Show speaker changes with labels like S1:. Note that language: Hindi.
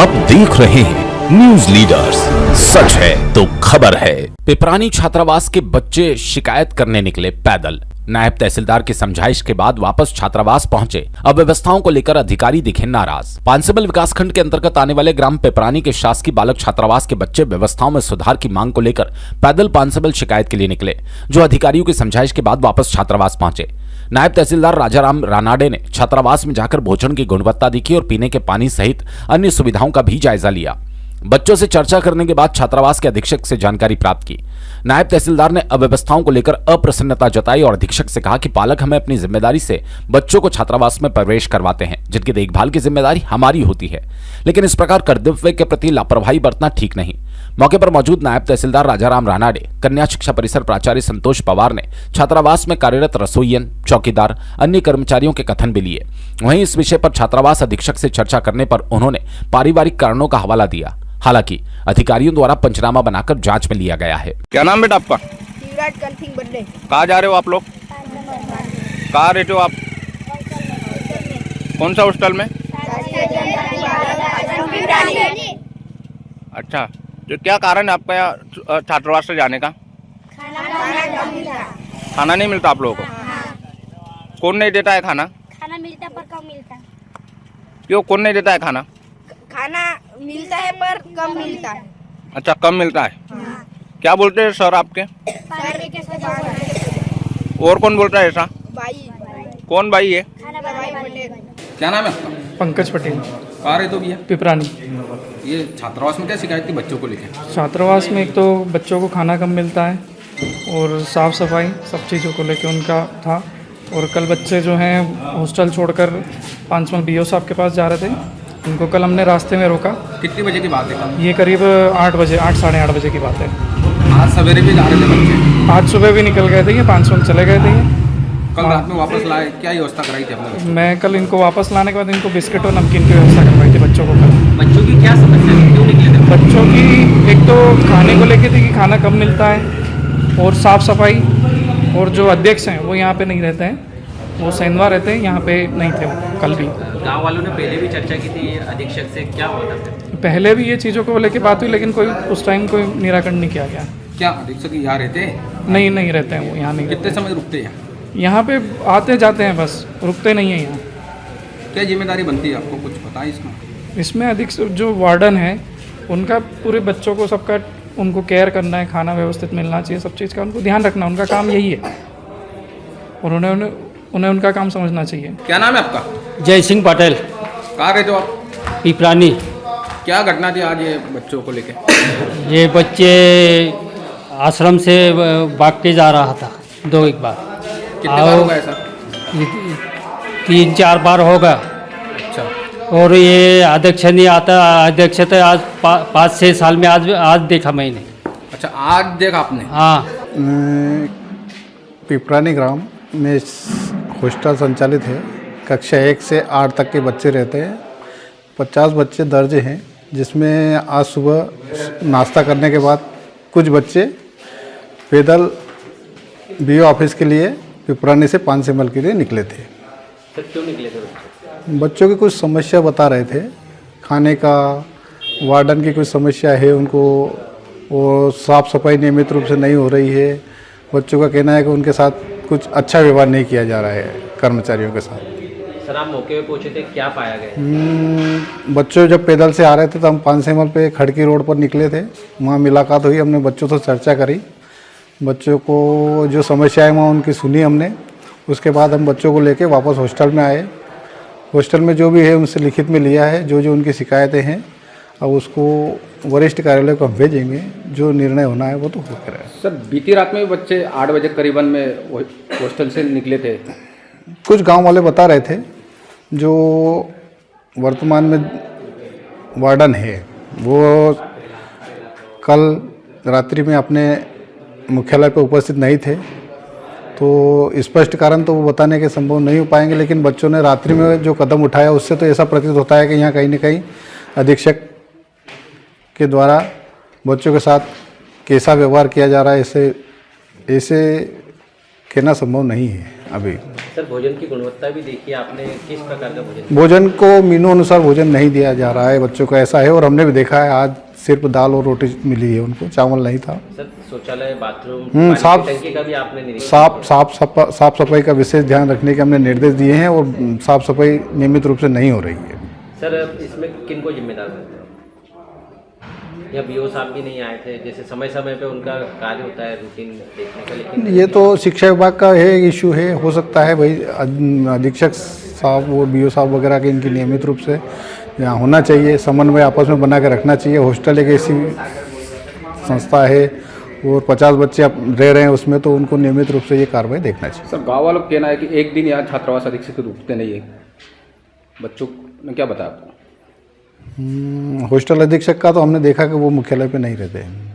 S1: आप देख रहे हैं न्यूज लीडर्स, सच है तो खबर है। पिपरानी छात्रावास के बच्चे शिकायत करने निकले पैदल। नायब तहसीलदार की समझाइश के बाद वापस छात्रावास पहुंचे। अव्यवस्थाओं को लेकर अधिकारी दिखे नाराज। पांसेबल विकासखंड के अंतर्गत आने वाले ग्राम पिपरानी के शासकीय बालक छात्रावास के बच्चे व्यवस्थाओं में सुधार की मांग को लेकर पैदल पांसेबल शिकायत के लिए निकले, जो अधिकारियों की समझाइश के बाद वापस छात्रावास पहुंचे। नायब तहसीलदार राजाराम रानाडे ने छात्रावास में जाकर भोजन की गुणवत्ता देखी और पीने के पानी सहित अन्य सुविधाओं का भी जायजा लिया। बच्चों से चर्चा करने के बाद छात्रावास के अधीक्षक से जानकारी प्राप्त की। नायब तहसीलदार ने अव्यवस्थाओं को लेकर अप्रसन्नता जताई और अधीक्षक से कहा कि पालक हमें अपनी जिम्मेदारी से बच्चों को छात्रावास में प्रवेश करवाते हैं, जिनकी देखभाल की जिम्मेदारी हमारी होती है, लेकिन इस प्रकार कर्तव्य के प्रति लापरवाही बरतना ठीक नहीं। मौके पर मौजूद नायब तहसीलदार राजाराम रानाडे, कन्या शिक्षा परिसर प्राचार्य संतोष पवार ने छात्रावास में कार्यरत रसोइयन, चौकीदार, अन्य कर्मचारियों के कथन भी लिए। वहीं इस विषय पर छात्रावास अधीक्षक से चर्चा करने पर उन्होंने पारिवारिक कारणों का हवाला दिया। हालांकि अधिकारियों द्वारा पंचनामा बनाकर जांच में लिया गया है।
S2: क्या नाम बेटा आपका? कहाँ जा रहे हो आप लोग? कहाँ रहते हो आप? कौन सा हॉस्टल में? अच्छा, तो क्या कारण है आपका यहाँ छात्रावास से जाने का? खाना नहीं मिलता आप लोगों को? कौन नहीं देता है खाना?
S3: खाना मिलता है पर कम मिलता है।
S2: क्यों, कौन नहीं देता है खाना?
S3: खाना मिलता है पर कम मिलता है।
S2: अच्छा, कम मिलता है।
S3: हाँ।
S2: क्या बोलते हैं सर आपके? और कौन बोलता है ऐसा?
S3: भाई।
S2: कौन भाई है?
S3: भाई।
S2: क्या नाम है आपका?
S4: पंकज पटेल।
S2: कहाँ रहते हो भैया?
S4: पिपरानी।
S2: ये छात्रावास में क्या शिकायत थी बच्चों को लेकर?
S4: छात्रावास में एक तो बच्चों को खाना कम मिलता है और साफ़ सफाई सब चीज़ों को लेकर उनका था। और कल बच्चे जो हैं हॉस्टल छोड़कर पांचमल बीओ साहब के पास जा रहे थे, उनको कल हमने रास्ते में रोका।
S2: कितनी बजे की बात है?
S4: ये करीब 8 बजे, 8 साढ़े 8 बजे की बात है।
S2: आज सवेरे भी जा रहे थे बच्चे?
S4: आज सुबह भी निकल गए थे, ये पांचमल चले गए थे।
S2: कल रात में वापस लाए, क्या व्यवस्था कराई थी आपने?
S4: मैं कल इनको वापस लाने के बाद इनको बिस्किट और नमकीन की व्यवस्था करवाई थी बच्चों को। कल
S2: बच्चों की क्या समस्या थी, क्यों निकले थे?
S4: बच्चों की एक तो खाने को लेके थी कि खाना कम मिलता है और साफ़ सफाई, और जो अध्यक्ष हैं वो यहाँ पे नहीं रहते हैं, वो सैनवा रहते हैं, यहाँ पे नहीं थे वो कल भी।
S5: गांव वालों ने पहले भी चर्चा की थी अधीक्षक से, क्या हुआ था?
S4: पहले भी ये चीज़ों को लेके बात हुई, लेकिन कोई उस टाइम कोई निराकरण नहीं किया गया।
S2: क्या अधीक्षक यहाँ रहते हैं?
S4: नहीं रहते हैं वो, यहाँ नहीं
S2: कितने
S4: रहते।
S2: समय रुकते हैं?
S4: यहाँ पे आते जाते हैं, बस रुकते नहीं हैं यहाँ।
S2: क्या जिम्मेदारी बनती है आपको, कुछ पता है इसमें?
S4: इसमें अधिक जो वार्डन है उनका पूरे बच्चों को सबका उनको केयर करना है, खाना व्यवस्थित मिलना चाहिए, सब चीज़ का उनको ध्यान रखना, उनका काम यही है और उन्हें उनका काम समझना चाहिए।
S2: क्या नाम है आपका?
S6: जय सिंह पटेल।
S2: कहाँ रहते हो आप?
S6: पिपरानी।
S2: क्या घटना थी आज ये बच्चों को लेके?
S6: ये बच्चे आश्रम से भाग के जा रहा था एक बार।
S2: कितने बार होगा ऐसा?
S6: 3-4 बार होगा।
S2: अच्छा,
S6: और ये अध्यक्ष नहीं आता, अध्यक्ष तो आज 5-6 साल में आज देखा मैंने।
S2: अच्छा, आज देखा आपने?
S6: हाँ।
S7: पिपरानी ग्राम में हॉस्टल संचालित है। कक्षा 1 से 8 तक के बच्चे रहते हैं। 50 बच्चे दर्ज हैं, जिसमें आज सुबह नाश्ता करने के बाद कुछ बच्चे पैदल बीओ ऑफिस के लिए पिपरानी से पांसेमल के लिए निकले थे।
S5: सर क्यों निकले थे?
S7: बच्चों की कुछ समस्या बता रहे थे, खाने का, वार्डन की कुछ समस्या है उनको, वो साफ़ सफाई नियमित रूप से नहीं हो रही है। बच्चों का कहना है कि उनके साथ कुछ अच्छा व्यवहार नहीं किया जा रहा है कर्मचारियों के साथ।
S5: सर आप मौके पे पहुंचे थे, क्या पाया गया?
S7: बच्चों जब पैदल से आ रहे थे तो हम पांसेमल पे खड़की रोड पर निकले थे, वहाँ मुलाकात हुई, हमने बच्चों से चर्चा करी, बच्चों को जो समस्याएं वहाँ उनकी सुनी हमने। उसके बाद हम बच्चों को लेके वापस हॉस्टल में आए। हॉस्टल में जो भी है उनसे लिखित में लिया है, जो जो उनकी शिकायतें हैं, अब उसको वरिष्ठ कार्यालय को हम भेजेंगे, जो निर्णय होना है वो तो हो कर।
S2: सर बीती रात में बच्चे 8 बजे करीबन में हॉस्टल से निकले थे।
S7: कुछ गांव वाले बता रहे थे, जो वर्तमान में वार्डन है वो कल रात्रि में अपने मुख्यालय पर उपस्थित नहीं थे, तो स्पष्ट कारण तो वो बताने के संभव नहीं हो पाएंगे, लेकिन बच्चों ने रात्रि में जो कदम उठाया उससे तो ऐसा प्रतीत होता है कि यहाँ कहीं न कहीं अधीक्षक के द्वारा बच्चों के साथ कैसा व्यवहार किया जा रहा है, ऐसे कहना संभव नहीं है अभी।
S5: सर भोजन की गुणवत्ता भी देखिए आपने, किस प्रकार का भोजन?
S7: भोजन को मीनू अनुसार भोजन नहीं दिया जा रहा है बच्चों को, ऐसा है। और हमने भी देखा है आज सिर्फ दाल और रोटी मिली है उनको, चावल नहीं था।
S5: सर शौचालय, बाथरूम, पानी
S7: साफ
S5: की टंकी का भी आपने निरीक्षण
S7: साफ सफाई का विशेष ध्यान रखने के हमने निर्देश दिए हैं और साफ सफाई नियमित रूप से नहीं हो रही है।
S5: सर इसमें किन को जिम्मेदार करते हैं? या बीओ साहब भी नहीं आए थे? जैसे समय समय पे उनका कार्य होता है रूटीन देखने का, लेकिन
S7: ये तो शिक्षा विभाग का है इशू है, हो सकता है भाई अधीक्षक साहब और बीओ साहब वगैरह के इनकी नियमित रूप से यहाँ होना चाहिए, समन्वय आपस में बना के रखना चाहिए। हॉस्टल एक ऐसी संस्था है और 50 बच्चे अब रह रहे हैं उसमें, तो उनको नियमित रूप से ये कार्रवाई देखना चाहिए।
S2: सर गाँव वालों का कहना है कि एक दिन यहाँ छात्रावास अधीक्षक रुकते नहीं है, बच्चों ने क्या बताया आपको?
S7: हॉस्टल अधीक्षक का तो हमने देखा कि वो मुख्यालय पे नहीं रहते हैं।